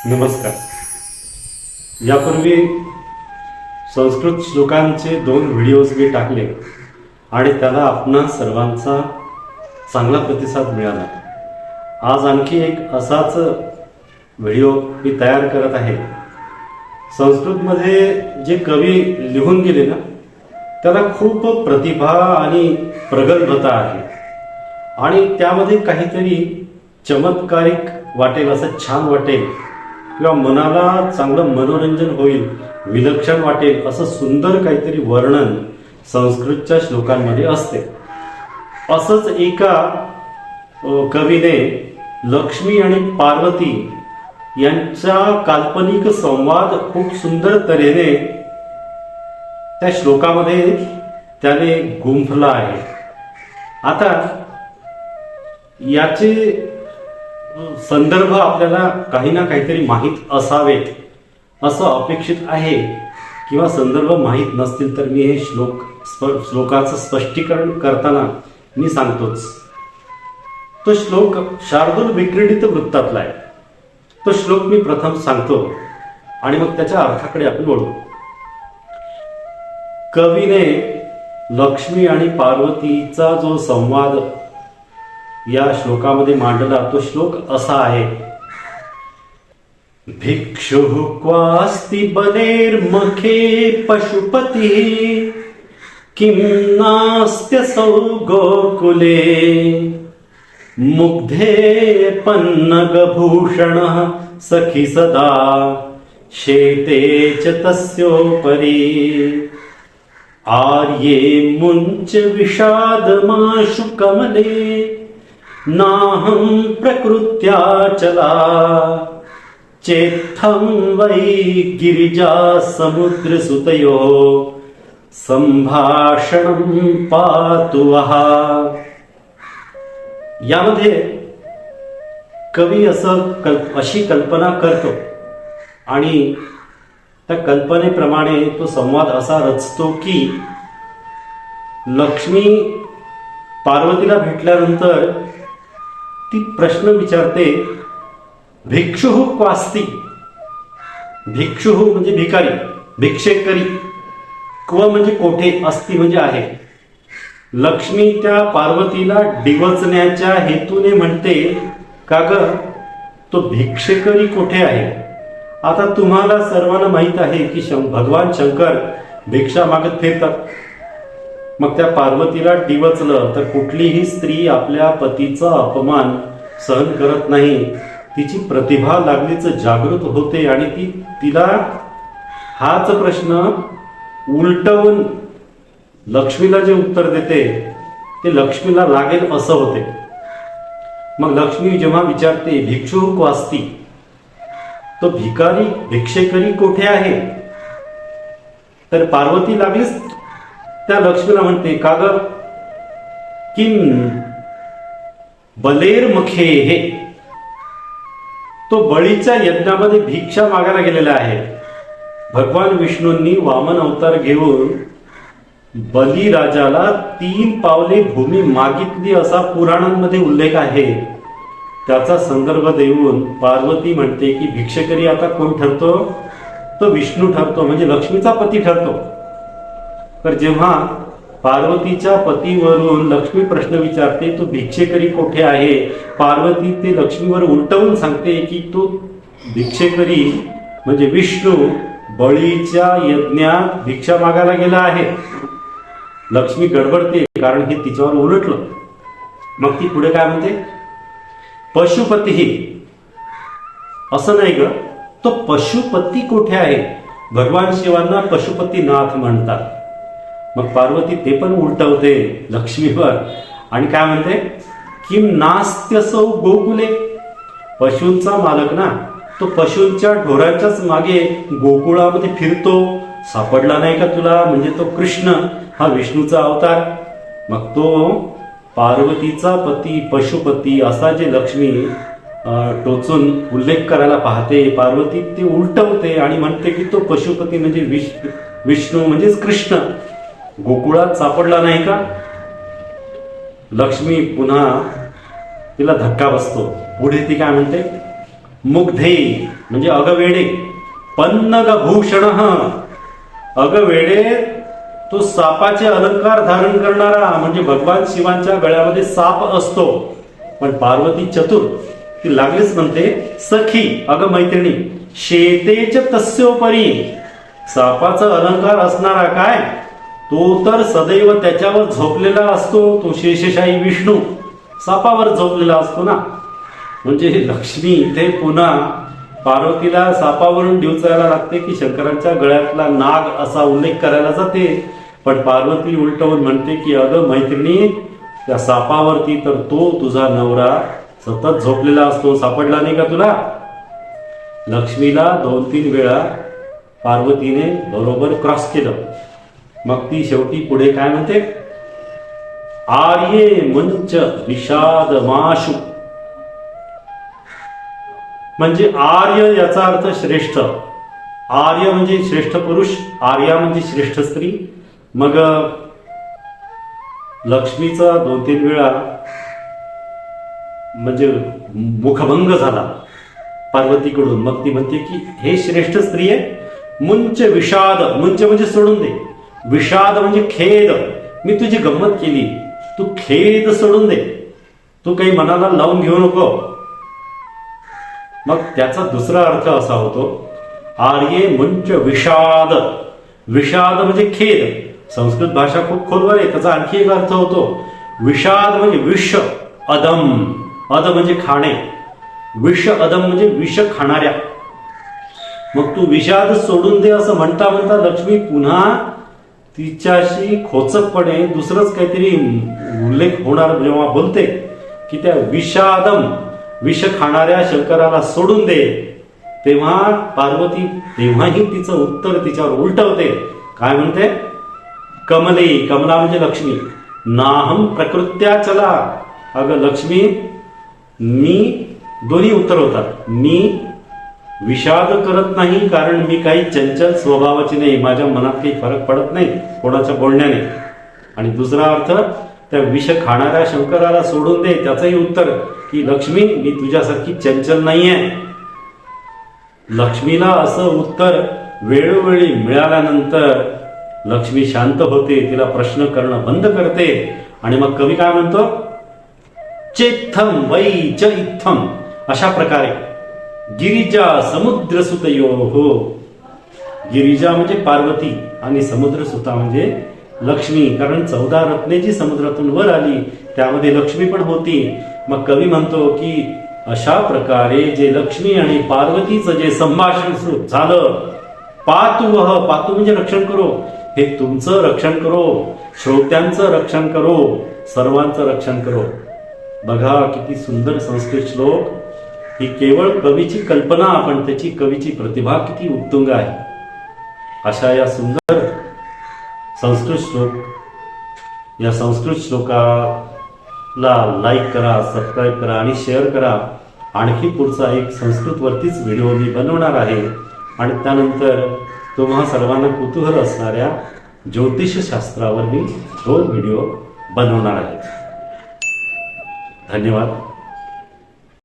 नमस्कार. यापूर्वी संस्कृत श्लोकांचे 2 व्हिडिओज मी टाकले आणि त्याला आपणा सर्वांचा चांगला प्रतिसाद मिळाला. आज आणखी एक असाच व्हिडिओ मी तयार करत आहे. संस्कृतमध्ये जे कवी लिहून गेले ना, त्याला खूप प्रतिभा आणि प्रगल्भता आहे आणि त्यामध्ये काहीतरी चमत्कारिक वाटेल, असं छान वाटेल किंवा मनाला चांगलं मनोरंजन होईल, विलक्षण वाटेल असं सुंदर काहीतरी वर्णन संस्कृतच्या श्लोकांमध्ये असते. असंच एका कवीने लक्ष्मी आणि पार्वती यांचा काल्पनिक संवाद खूप सुंदर तऱ्हेने त्या श्लोकामध्ये त्याने गुंफला आहे. आता याचे संदर्भ आपल्याला काही ना काहीतरी माहीत असावेत असं अपेक्षित आहे, किंवा संदर्भ माहीत नसतील तर मी हे श्लोकाचं स्पष्टीकरण करताना मी सांगतोच. तो श्लोक शार्दूल विक्रीडित वृत्तातला आहे. तो श्लोक मी प्रथम सांगतो आणि मग त्याच्या अर्थाकडे आपण वळू. कवीने लक्ष्मी आणि पार्वतीचा जो संवाद या श्लोकामध्ये मांडला, तो श्लोक असा आहे. भिक्षुः क्वास्ति बलेर्मखे पशुपती किं नास्त्यसौ गोकुले मुग्धे पन्नगभूषणः सखी सदा शेते च तस्योपरि आर्ये मुञ्च विषादमाशु कमले नाहं प्रकृत्याचला चेत्थं वै गिरिजा समुद्रसुतयो संभाषणं पातु वः. यामध्ये कवी अशी कल्पना करतो आणि त्या कल्पनेप्रमाणे तो संवाद असा रचतो की लक्ष्मी पार्वतीला भेटल्यानंतर ती प्रश्न विचारते, भिक्षुः क्वास्ति. भिक्षुः म्हणजे भिकारी, भिक्षेकरी. क्व म्हणजे कोठे, अस्ति म्हणजे आहे. लक्ष्मी त्या पार्वतीला डिवचण्याच्या हेतूने म्हणते, का ग तो भिक्षेकरी कोठे आहे. आता तुम्हाला सर्वांना माहित आहे की भगवान शंकर भिक्षा मागत फिरतात. मग त्या पार्वतीला डिवचलं तर कुठलीही स्त्री आपल्या पतीचा अपमान सहन करत नाही. तिची प्रतिभा लागलीच जागृत होते आणि तिला हाच प्रश्न उलटवून लक्ष्मीला जे उत्तर देते ते लक्ष्मीला लागेल असं होते. मग लक्ष्मी जेव्हा विचारते भिक्षुः क्वास्ति, तो भिकारी भिक्षेकरी कोठे आहे, तर पार्वती लागलीच त्या लक्ष्मीला म्हणते, का ग किम बलेर्मखे हे, तो बळीच्या यज्ञामध्ये भिक्षा मागायला गेलेला आहे. भगवान विष्णूंनी वामन अवतार घेऊन बलिराजाला 3 पावले भूमी मागितली असा पुराणांमध्ये उल्लेख आहे. त्याचा संदर्भ देऊन पार्वती म्हणते की भिक्षेकरी आता कोण ठरतो, तो विष्णू ठरतो, म्हणजे लक्ष्मीचा पती ठरतो. तर जेव्हा पार्वतीच्या पतीवरून लक्ष्मी प्रश्न विचारते, तो भिक्षेकरी कोठे आहे, पार्वती ते लक्ष्मीवर उलटवून सांगते की तो भिक्षेकरी म्हणजे विष्णू बळीच्या यज्ञात भिक्षा मागायला गेला आहे. लक्ष्मी गडबडते, कारण हे तिच्यावर उलटलं. मग ती पुढे काय म्हणते, पशुपती. असं नाही ग, तो पशुपती कोठे आहे. भगवान शिवांना पशुपतीनाथ म्हणतात. मग पार्वती ते पण उलटवते लक्ष्मीवर आणि काय म्हणते, किम नास्त्यसौ गोकुले. पशूंचा मालक ना, तो पशूंच्या ढोराच्याच मागे गोकुळामध्ये फिरतो, सापडला नाही का तुला, म्हणजे तो कृष्ण हा विष्णूचा अवतार. मग तो पार्वतीचा पती पशुपती असा जे लक्ष्मी टोचून उल्लेख करायला पाहते, पार्वती ते उलटवते आणि म्हणते की तो पशुपती म्हणजे विष्णू म्हणजेच कृष्ण गोकुळात सापडला नाही का. लक्ष्मी पुन्हा तिला धक्का बसतो. पुढे ती काय म्हणते, मुग्धे म्हणजे अगवेडे, पन्नगभूषण अगवेडे तो सापाचे अलंकार धारण करणारा, म्हणजे भगवान शिवांच्या गळ्यामध्ये साप असतो, पण पार्वती चतुर, ती लागलीच म्हणते सखी अग मैत्रिणी, शेतेच तस्योपरी, सापाचा अलंकार असणारा काय तो तर सदैव त्याच्यावर झोपलेला असतो, तो शेषशाही विष्णू सापावर झोपलेला असतो ना. म्हणजे लक्ष्मी इथे पुन्हा पार्वतीला सापावरून डिवचायला लागते की शंकरांच्या गळ्यातला नाग असा उल्लेख करायला जाते, पण पार्वती उलटवून म्हणते की अगं मैत्रिणी, त्या सापावरती तर तो तुझा नवरा सतत झोपलेला असतो, सापडला नाही का तुला. लक्ष्मीला 2-3 वेळा पार्वतीने बरोबर क्रॉस केलं. मग ती शेवटी पुढे काय म्हणते, आर्ये मंच विषाद माशु, म्हणजे आर्य याचा अर्थ श्रेष्ठ. आर्य म्हणजे श्रेष्ठ पुरुष, आर्या म्हणजे श्रेष्ठ स्त्री. मग लक्ष्मीचा 2-3 वेळा म्हणजे मुखभंग झाला पार्वतीकडून. मग ती म्हणते की हे श्रेष्ठ स्त्री आहे. मुंच विषाद, मुंच म्हणजे सोडून दे, विषाद म्हणजे खेद, मी तुझी गंमत केली, तू खेद सोडून दे, तू काही मनाला लावून घेऊ नको. मग त्याचा दुसरा अर्थ असा होतो, आर्ये मुंच विषाद, विषाद म्हणजे खेद. संस्कृत भाषा खूप खोलवर आहे, त्याचा आणखी एक अर्थ होतो विषाद म्हणजे विष अदम, अद म्हणजे खाणे, विष अदम म्हणजे विष खाणाऱ्या. मग तू विषाद सोडून दे असं म्हणता म्हणता लक्ष्मी पुन्हा तिच्याशी खोचकपणे दुसरंच काहीतरी उल्लेख होणार जेव्हा बोलते की त्या विषादम, विष खाणाऱ्या शंकराला सोडून दे, तेव्हा पार्वती तेव्हाही तिचं उत्तर तिच्यावर उलटवते. काय म्हणते, कमले, कमला म्हणजे लक्ष्मी, नाहम प्रकृत्या चला, अगं लक्ष्मी मी, दोन्ही उत्तर होतात, मी विषाद करत नाही कारण मी काही चंचल स्वभावाची नाही, माझ्या मनात काही फरक पडत नाही कोणाच्या बोलण्याने. आणि दुसरा अर्थ, त्या विष खाणाऱ्या शंकराला सोडून दे, त्याचंही उत्तर की लक्ष्मी मी तुझ्यासारखी चंचल नाहीये. लक्ष्मीला असं उत्तर वेळोवेळी मिळाल्यानंतर लक्ष्मी शांत होते, तिला प्रश्न करणं बंद करते. आणि मग कवी काय म्हणतो, चेत्थम वै च इत्थम, अशा प्रकारे गिरिजा समुद्र सुतयो हो, गिरिजा म्हणजे पार्वती आणि समुद्र सुता म्हणजे लक्ष्मी, कारण 14 रत्ने जी समुद्रातून वर आली त्यामध्ये लक्ष्मी पण होती. मग कवी म्हणतो की अशा प्रकारे जे लक्ष्मी आणि पार्वतीचं जे संभाषण सुरू झालं, पातु वह, पातु म्हणजे रक्षण करो, हे तुमचं रक्षण करो, श्रोत्यांचं रक्षण करो, सर्वांचं रक्षण करो. बघा किती सुंदर संस्कृत श्लोक. ही केवळ कवीची कल्पना, पण त्याची कवीची प्रतिभा किती उत्तुंग आहे. अशा या सुंदर संस्कृत श्लोक, या संस्कृत श्लोकाला लाईक करा, सबस्क्राईब करा आणि शेअर करा. आणखी पुढचा एक संस्कृतवरतीच व्हिडिओ मी बनवणार आहे आणि त्यानंतर तुम्हा सर्वांना कुतूहल असणाऱ्या ज्योतिषशास्त्रावर मी 2 व्हिडिओ बनवणार आहे. धन्यवाद.